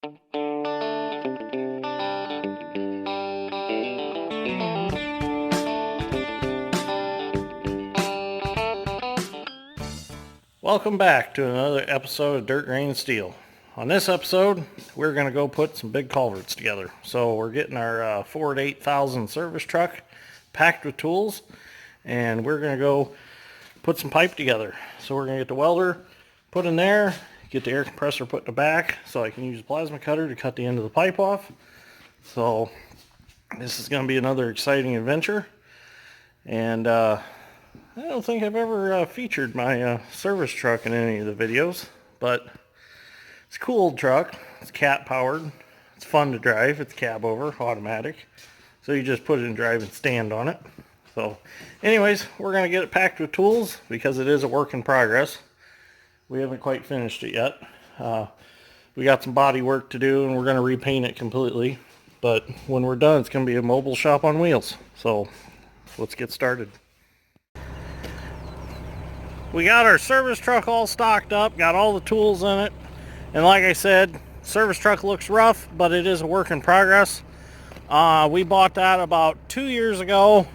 Welcome back to another episode of Dirt, Rain, and Steel. On this episode, we're going to go put some big culverts together. So we're getting our Ford 8000 service truck packed with tools, and we're going to go put some pipe together. So we're going to get the welder put in there, get the air compressor put in the back so I can use a plasma cutter to cut the end of the pipe off. So this is going to be another exciting adventure. And I don't think I've ever featured my service truck in any of the videos, but it's a cool old truck. It's cat powered. It's fun to drive. It's cab over, automatic. So you just put it in drive and stand on it. So anyways, we're going to get it packed with tools because it is a work in progress. We haven't quite finished it yet. We got some body work to do and we're going to repaint it completely. But when we're done, it's going to be a mobile shop on wheels. So let's get started. We got our service truck all stocked up, got all the tools in it, and like I said, service truck looks rough, but it is a work in progress. We bought that about 2 years ago,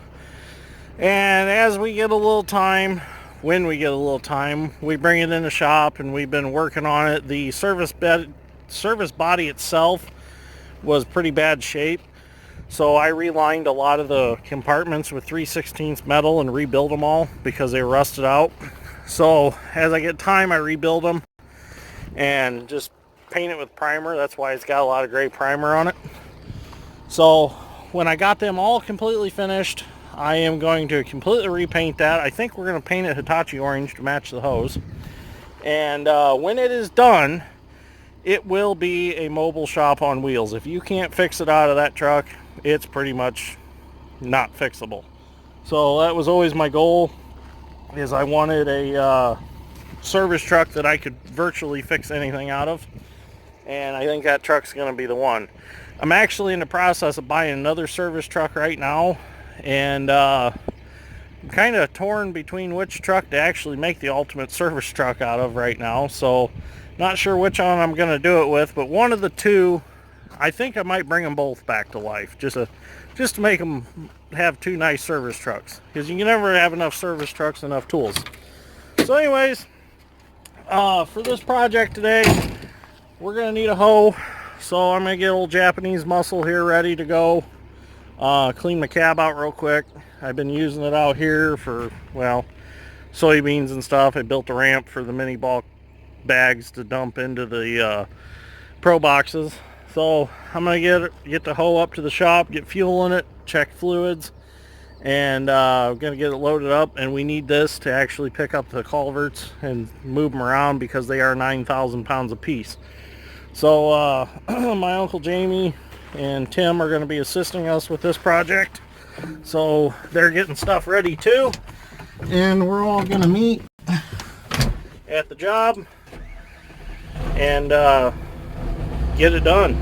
and as we get a little time, when we get a little time, we bring it in the shop, and we've been working on it. The service body itself was pretty bad shape, so I relined a lot of the compartments with 3/16 metal and rebuilt them all because they were rusted out. So as I get time, I rebuild them and just paint it with primer. That's why it's got a lot of gray primer on it. So when I got them all completely finished, I am going to completely repaint that. I think we're going to paint it Hitachi orange to match the hose. And when it is done, it will be a mobile shop on wheels. If you can't fix it out of that truck, it's pretty much not fixable. So that was always my goal, is I wanted a service truck that I could virtually fix anything out of, and I think that truck's going to be the one. I'm actually in the process of buying another service truck right now, and I'm kind of torn between which truck to actually make the ultimate service truck out of right now, so not sure which one I'm going to do it with, but one of the two, I think I might bring them both back to life, just to make them have two nice service trucks, because you can never have enough service trucks, enough tools. So anyways, for this project today, we're going to need a hoe. So I'm going to get old Japanese muscle here ready to go. Clean my cab out real quick. I've been using it out here for, well, soybeans and stuff. I built a ramp for the mini bulk bags to dump into the pro boxes. So I'm going to get the hoe up to the shop, get fuel in it, check fluids, and I'm going to get it loaded up. And we need this to actually pick up the culverts and move them around because they are 9,000 pounds a piece. So my Uncle Jamie and Tim are going to be assisting us with this project. So they're getting stuff ready too. And we're all going to meet at the job and get it done.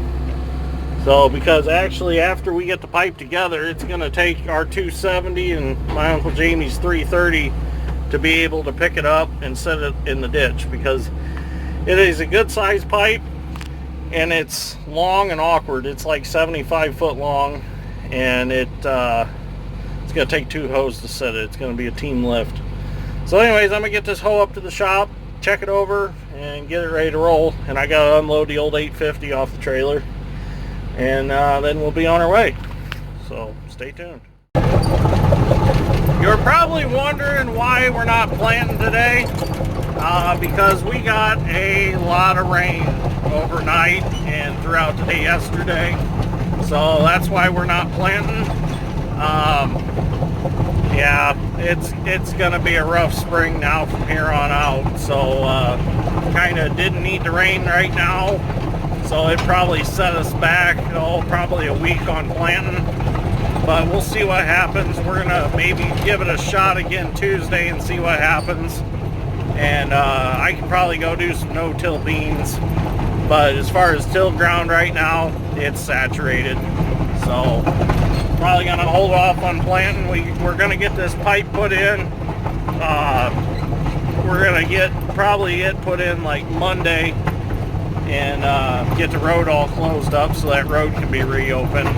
So because actually after we get the pipe together, it's going to take our 270 and my Uncle Jamie's 330 to be able to pick it up and set it in the ditch, because it is a good sized pipe and it's long and awkward. It's like 75 foot long, and it's going to take two hoes to set it. It's going to be a team lift. So anyways, I'm going to get this hoe up to the shop, check it over, and get it ready to roll. And I got to unload the old 850 off the trailer, and then we'll be on our way. So stay tuned. You're probably wondering why we're not planting today, because we got a lot of rain overnight and throughout the day yesterday. So that's why we're not planting. Yeah, it's gonna be a rough spring now from here on out. So kind of didn't need the rain right now, so it probably set us back probably a week on planting. But we'll see what happens. We're gonna maybe give it a shot again Tuesday and see what happens. And I can probably go do some no-till beans. But as far as tilled ground right now, it's saturated. So probably gonna hold off on planting. We're gonna get this pipe put in. We're gonna get probably it put in like Monday, and get the road all closed up so that road can be reopened.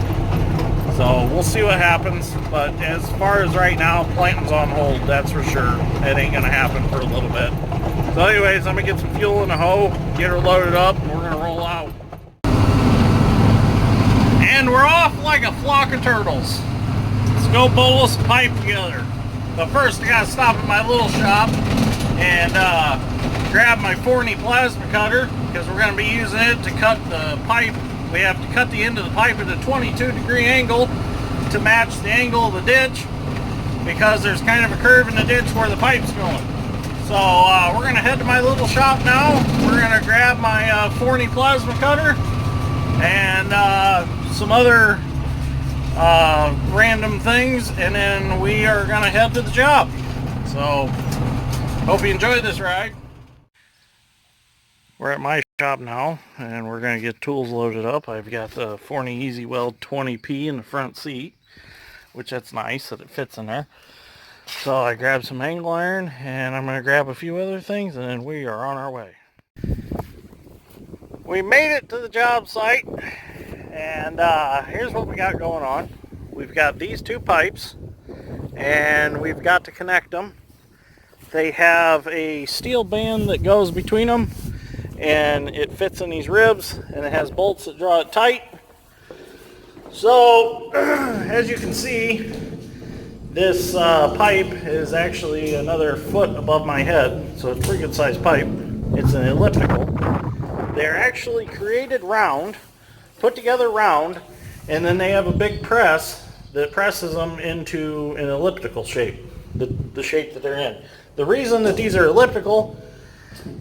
So we'll see what happens, but as far as right now, planting's on hold, that's for sure. It ain't gonna happen for a little bit. So anyways, I'm gonna get some fuel in the hoe, get her loaded up, and we're gonna roll out. And we're off like a flock of turtles. Let's go bowl some pipe together. But first I gotta stop at my little shop and grab my Ford plasma cutter, because we're gonna be using it to cut the pipe. We have to cut the end of the pipe at a 22-degree angle to match the angle of the ditch, because there's kind of a curve in the ditch where the pipe's going. So we're going to head to my little shop now. We're going to grab my Ford plasma cutter and some other random things, and then we are going to head to the job. So hope you enjoy this ride. We're at my shop now, and we're going to get tools loaded up. I've got the Ford Easy Weld 20P in the front seat, which that's nice that it fits in there. So I grabbed some angle iron, and I'm going to grab a few other things, and then we are on our way. We made it to the job site, and here's what we got going on. We've got these two pipes, and we've got to connect them. They have a steel band that goes between them, and it fits in these ribs, and it has bolts that draw it tight. So as you can see, this pipe is actually another foot above my head, so it's a pretty good sized pipe. It's an elliptical. They're actually created round, put together round, and then they have a big press that presses them into an elliptical shape, the shape that they're in. The reason that these are elliptical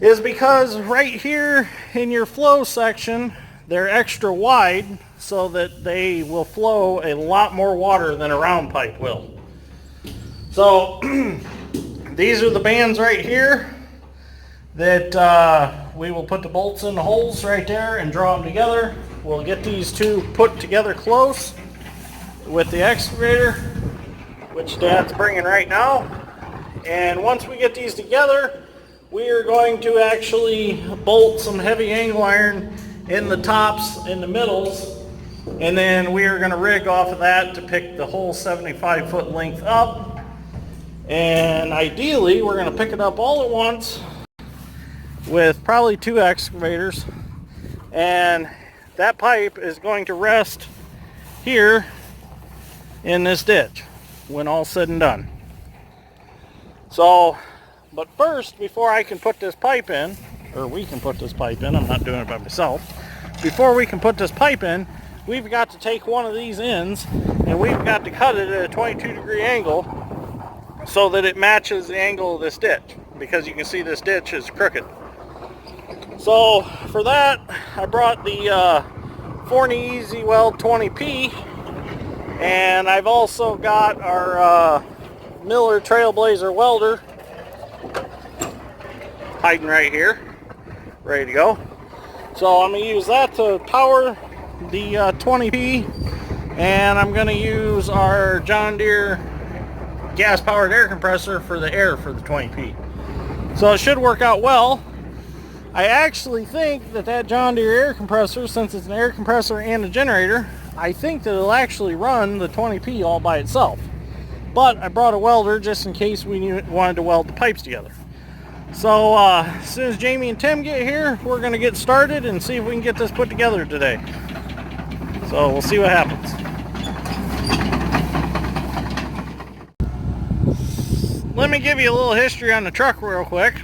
is because right here in your flow section, they're extra wide so that they will flow a lot more water than a round pipe will. So these are the bands right here that we will put the bolts in the holes right there and draw them together. We'll get these two put together close with the excavator, which Dad's bringing right now. And once we get these together, we are going to actually bolt some heavy angle iron in the tops and the middles, and then we are going to rig off of that to pick the whole 75-foot length up. And ideally, we're going to pick it up all at once with probably two excavators, and that pipe is going to rest here in this ditch when all's said and done. So, but first, before I can put this pipe in, or we can put this pipe in, I'm not doing it by myself. Before we can put this pipe in, we've got to take one of these ends and we've got to cut it at a 22-degree angle so that it matches the angle of this ditch, because you can see this ditch is crooked. So for that, I brought the Ford Easy Weld 20P, and I've also got our Miller Trailblazer welder hiding right here, ready to go. So I'm going to use that to power the 20P, and I'm going to use our John Deere gas-powered air compressor for the air for the 20P. So it should work out well. I actually think that John Deere air compressor, since it's an air compressor and a generator, I think that it'll actually run the 20P all by itself. But I brought a welder just in case we wanted to weld the pipes together. So as soon as Jamie and Tim get here, we're going to get started and see if we can get this put together today. So we'll see what happens. Let me give you a little history on the truck real quick.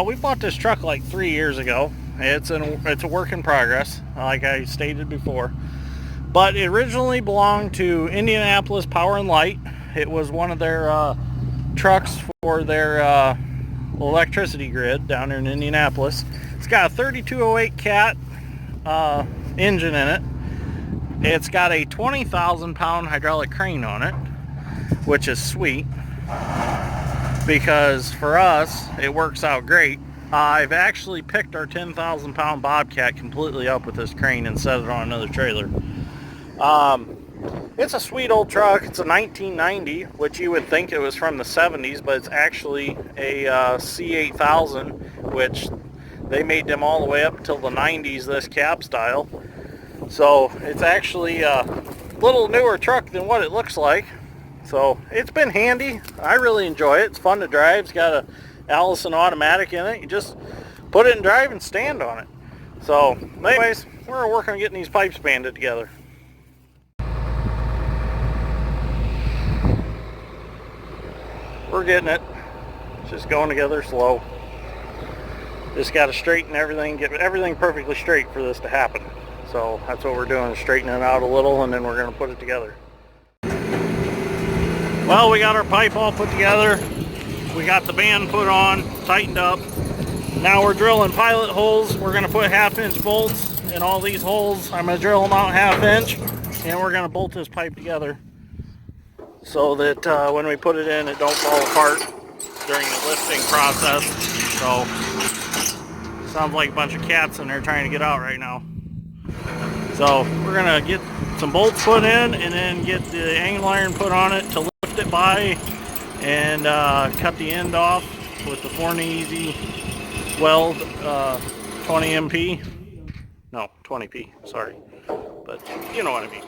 We bought this truck like 3 years ago. It's a work in progress, like I stated before. But it originally belonged to Indianapolis Power and Light. It was one of their trucks for their electricity grid down there in Indianapolis. It's got a 3208 Cat engine in it. It's got a 20,000 pound hydraulic crane on it, which is sweet, because for us it works out great. I've actually picked our 10,000 pound Bobcat completely up with this crane and set it on another trailer. It's a sweet old truck. It's a 1990, which you would think it was from the 70s, but it's actually a C8000, which They made them all the way up until the 90s, this cab style. So it's actually a little newer truck than what it looks like. So it's been handy. I really enjoy it. It's fun to drive. It's got a Allison automatic in it. You just put it in drive and stand on it. So anyways, we're working on getting these pipes banded together. We're getting it. It's just going together slow. Just got to straighten everything, get everything perfectly straight for this to happen. So that's what we're doing, is straightening it out a little, and then we're going to put it together. Well, we got our pipe all put together. We got the band put on, tightened up. Now we're drilling pilot holes. We're going to put 1/2-inch bolts in all these holes. I'm going to drill them out 1/2 inch, and we're going to bolt this pipe together so that when we put it in, it don't fall apart during the lifting process. So sounds like a bunch of cats in there trying to get out right now. So we're going to get some bolts put in and then get the angle iron put on it to lift it by, and cut the end off with the 4-easy weld 20 MP. No, 20P, sorry. But you know what I mean.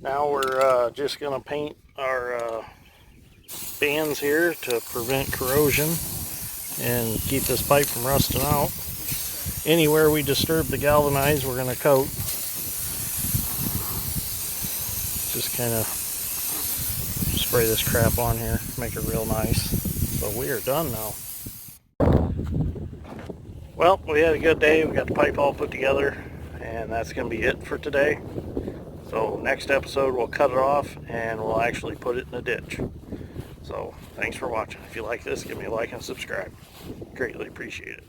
Now we're just going to paint our bands here to prevent corrosion and keep this pipe from rusting out. Anywhere we disturb the galvanized, we're going to coat. Just kind of spray this crap on here, make it real nice. So we are done now. Well, we had a good day. We got the pipe all put together, and that's going to be it for today. So next episode we'll cut it off and we'll actually put it in the ditch. So thanks for watching. If you like this, give me a like and subscribe. Greatly appreciate it.